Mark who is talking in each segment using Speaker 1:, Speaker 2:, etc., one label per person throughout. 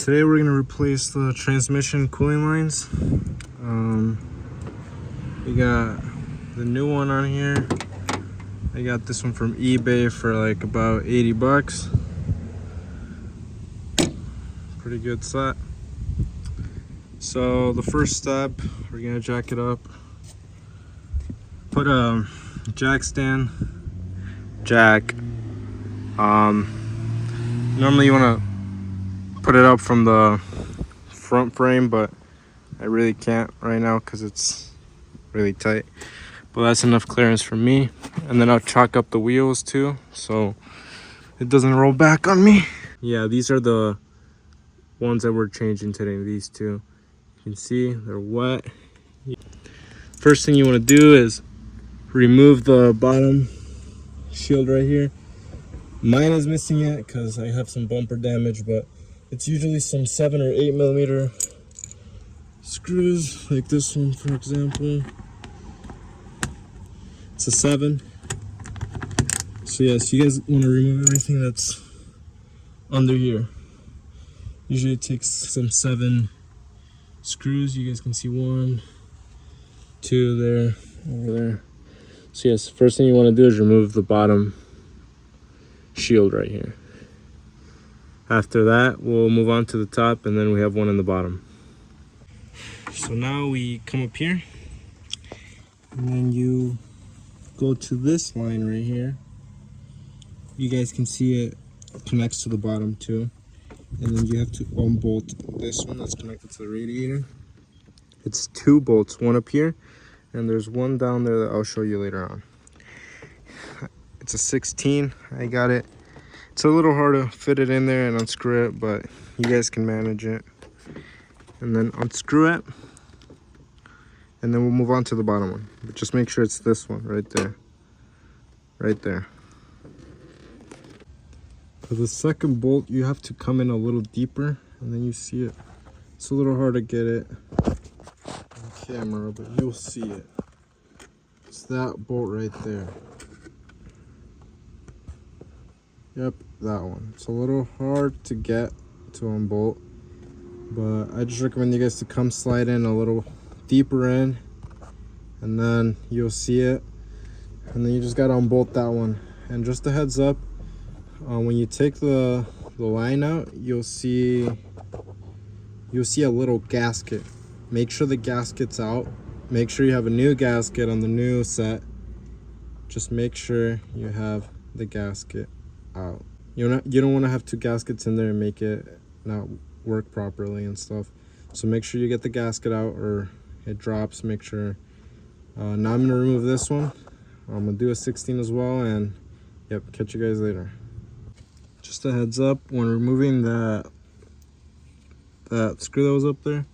Speaker 1: Today we're gonna replace the transmission cooling lines. We got the new one on here. I got this one from eBay for like about 80 bucks. Pretty good set. So the first step, we're gonna jack it up. Put a jack stand, jack. Normally you wanna put it up from the front frame, but I really can't right now because it's really tight. But that's enough clearance for me. And then I'll chalk up the wheels too, so it doesn't roll back on me. Yeah, these are the ones that we're changing today, these two. You can see they're wet. First thing you want to do is remove the bottom shield right here. Mine is missing it because I have some bumper damage, but it's usually some 7 or 8 millimeter screws, like this one for example. It's a 7. So yes, you guys want to remove everything that's under here. Usually it takes some 7 screws. You guys can see 1, 2 there, over there. So yes, first thing you want to do is remove the bottom shield right here. After that, we'll move on to the top, and then we have one in the bottom. So now we come up here, and then you go to this line right here. You guys can see it connects to the bottom too. And then you have to unbolt this one that's connected to the radiator. It's 2 bolts, one up here, and there's one down there that I'll show you later on. It's a 16, I got it. It's a little hard to fit it in there and unscrew it, but you guys can manage it. And then unscrew it, and then we'll move on to the bottom one. But just make sure it's this one right there. Right there. For the second bolt, you have to come in a little deeper, and then you see it. It's a little hard to get it on camera, but you'll see it. It's that bolt right there. Yep, that one. It's a little hard to get to unbolt, but I just recommend you guys to come slide in a little deeper in, and then you'll see it. And then you just gotta unbolt that one. And just a heads up, when you take the line out, you'll see a little gasket. Make sure the gasket's out. Make sure you have a new gasket on the new set. Just make sure you have the gasket out. You don't want to have 2 gaskets in there and make it not work properly and stuff. So make sure you get the gasket out or it drops. Make sure. Now I'm gonna remove this one. I'm gonna do a 16 as well, and yep, catch you guys later. Just a heads up, when removing that screw that was up there,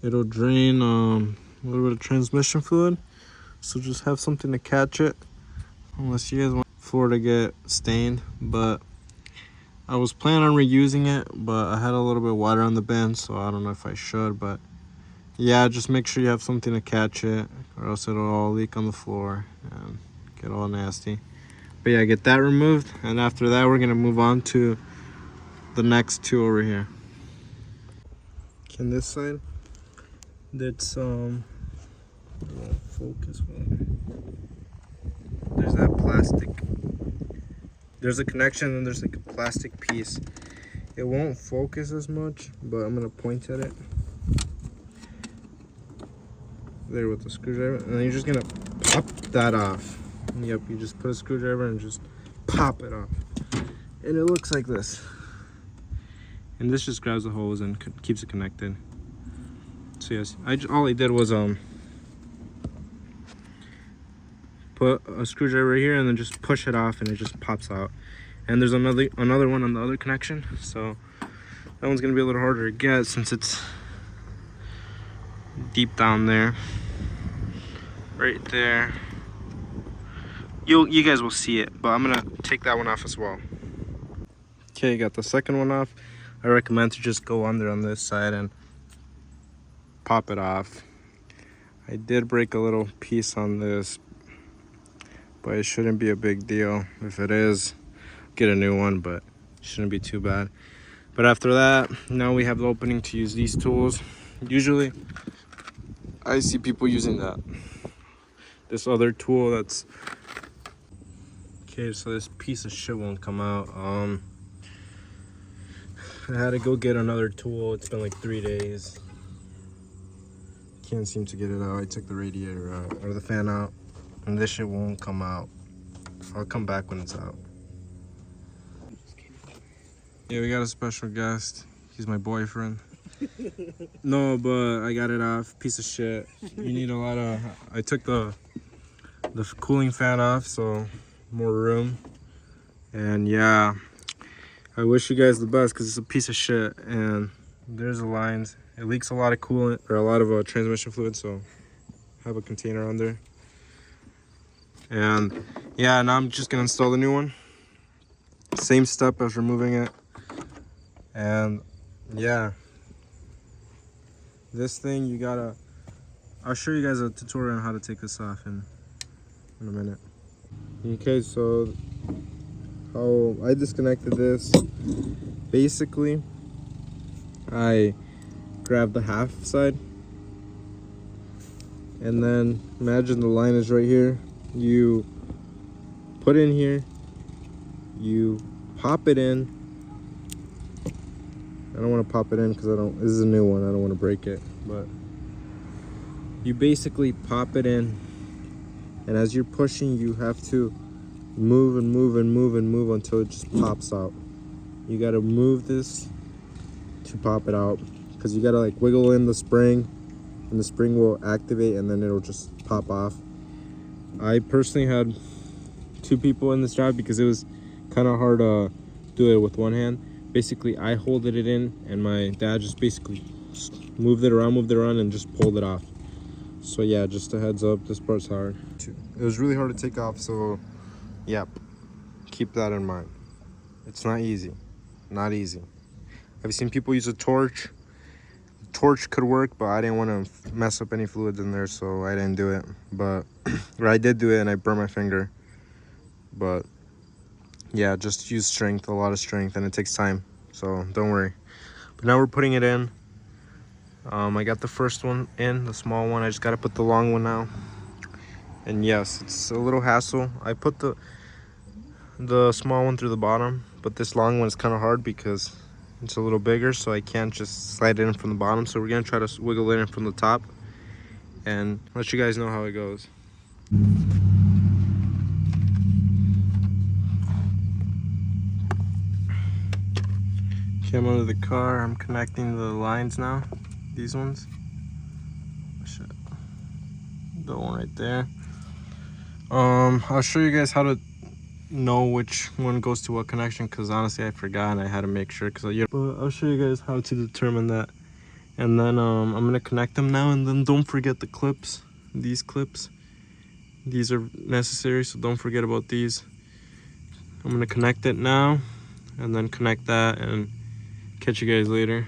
Speaker 1: it'll drain a little bit of transmission fluid. So just have something to catch it, unless you guys want the floor to get stained. But I was planning on reusing it, but I had a little bit of water on the bin, so I don't know if I should. But yeah, just make sure you have something to catch it, or else it'll all leak on the floor and get all nasty. But yeah, get that removed, and after that we're gonna move on to the next 2 over here. On this side, that's it won't focus well. There's that plastic. There's a connection, and there's like a plastic piece. It won't focus as much, but I'm gonna point at it there with the screwdriver, and then you're just gonna pop that off. Yep, you just put a screwdriver and just pop it off, and it looks like this. And this just grabs the hose and keeps it connected. So yes, all I did was put a screwdriver right here and then just push it off, and it just pops out. And there's another one on the other connection, so that one's gonna be a little harder to get since it's deep down there, right there. You guys will see it, but I'm gonna take that one off as well. Okay, got the second one off. I recommend to just go under on this side and pop it off. I did break a little piece on this, but it shouldn't be a big deal. If it is, get a new one, but it shouldn't be too bad. But after that, now we have the opening to use these tools. Usually I see people using this other tool that's okay. So this piece of shit won't come out. I had to go get another tool. It's been like 3 days. Can't seem to get it out. I took the radiator out or the fan out, and this shit won't come out. I'll come back when it's out. Yeah, we got a special guest. He's my boyfriend. No, but I got it off. Piece of shit. You need a lot of. I took the cooling fan off, so more room. And yeah, I wish you guys the best because it's a piece of shit. And there's the lines. It leaks a lot of coolant or a lot of transmission fluid, so have a container on there. And yeah, now I'm just gonna install the new one. Same step as removing it. And yeah, this thing you gotta, I'll show you guys a tutorial on how to take this off in a minute. Okay, so how I disconnected this, basically I grabbed the half side, and then imagine the line is right here. You put in here, you pop it in. I don't want to pop it in because this is a new one, I don't want to break it, but you basically pop it in, and as you're pushing you have to move and move and move and move until it just pops out. You got to move this to pop it out because you got to like wiggle in the spring, and the spring will activate and then it'll just pop off. I personally had 2 people in this job because it was kind of hard to do it with one hand. Basically I holded it in and my dad just basically moved it around and just pulled it off. So yeah, just a heads up, this part's hard. It was really hard to take off, so yep, keep that in mind. It's not easy, not easy. I've seen people use a torch. Torch could work, but I didn't want to mess up any fluids in there, so I didn't do it. But or I did do it and I burned my finger. But yeah, just use strength, a lot of strength, and it takes time, so don't worry. But now we're putting it in. I got the first one in, the small one. I just got to put the long one now. And yes, it's a little hassle. I put the small one through the bottom, but this long one is kind of hard because it's a little bigger, so I can't just slide it in from the bottom. So we're gonna try to wiggle it in from the top and let you guys know how it goes. Okay, I'm under the car. I'm connecting the lines now. These ones. Shit. The one right there. I'll show you guys how to know which one goes to what connection, because honestly I forgot and I had to make sure. But I'll show you guys how to determine that. And then I'm gonna connect them now, and then don't forget the clips. These clips. These are necessary, so don't forget about these. I'm gonna connect it now, and then connect that, and catch you guys later.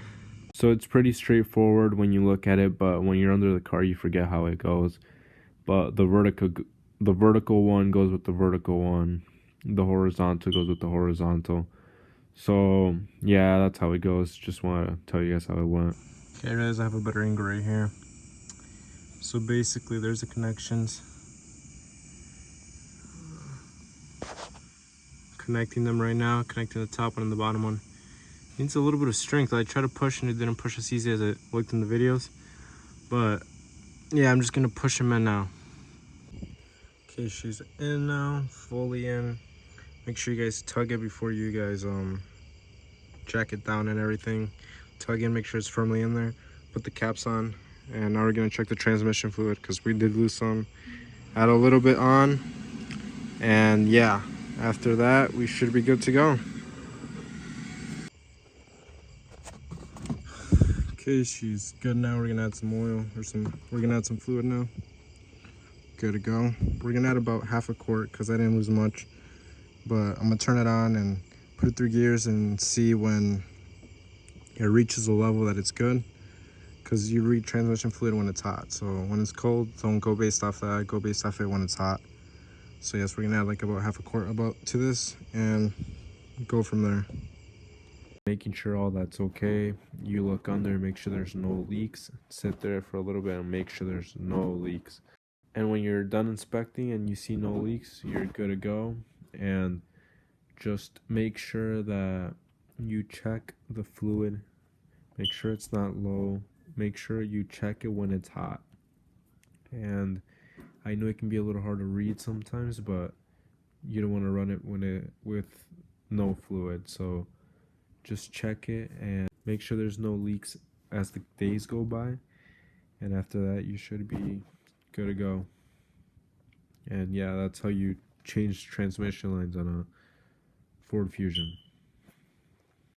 Speaker 1: So it's pretty straightforward when you look at it, but when you're under the car you forget how it goes. But the vertical one goes with the vertical one, the horizontal goes with the horizontal. So yeah, that's how it goes. Just want to tell you guys how it went. Okay guys, I have a better angle right here. So basically there's the connections, connecting them right now, connecting the top one and the bottom one. Needs a little bit of strength. I tried to push and it didn't push as easy as it looked in the videos, but yeah, I'm just gonna push them in now. Okay, she's in now, fully in. Make sure you guys tug it before you guys jack it down and everything. Tug in, make sure it's firmly in there. Put the caps on, and now we're gonna check the transmission fluid because we did lose some. Add a little bit on, and yeah, after that we should be good to go. Okay, she's good now. We're gonna add some oil we're gonna add some fluid now. Good to go. We're gonna add about half a quart because I didn't lose much, but I'm gonna turn it on and put it through gears and see when it reaches a level that it's good, because you read transmission fluid when it's hot. So when it's cold, don't go based off that, go based off it when it's hot. So yes, we're gonna add like about half a quart to this and go from there.
Speaker 2: making sure all that's okay. You look under, make sure there's no leaks. Sit there for a little bit and make sure there's no leaks. And when you're done inspecting and you see no leaks, you're good to go. And just make sure that you check the fluid. Make sure it's not low. Make sure you check it when it's hot. And I know it can be a little hard to read sometimes, but you don't want to run it with no fluid. So just check it and make sure there's no leaks as the days go by. And after that, you should be good to go. And yeah, that's how you change transmission lines on a Ford Fusion.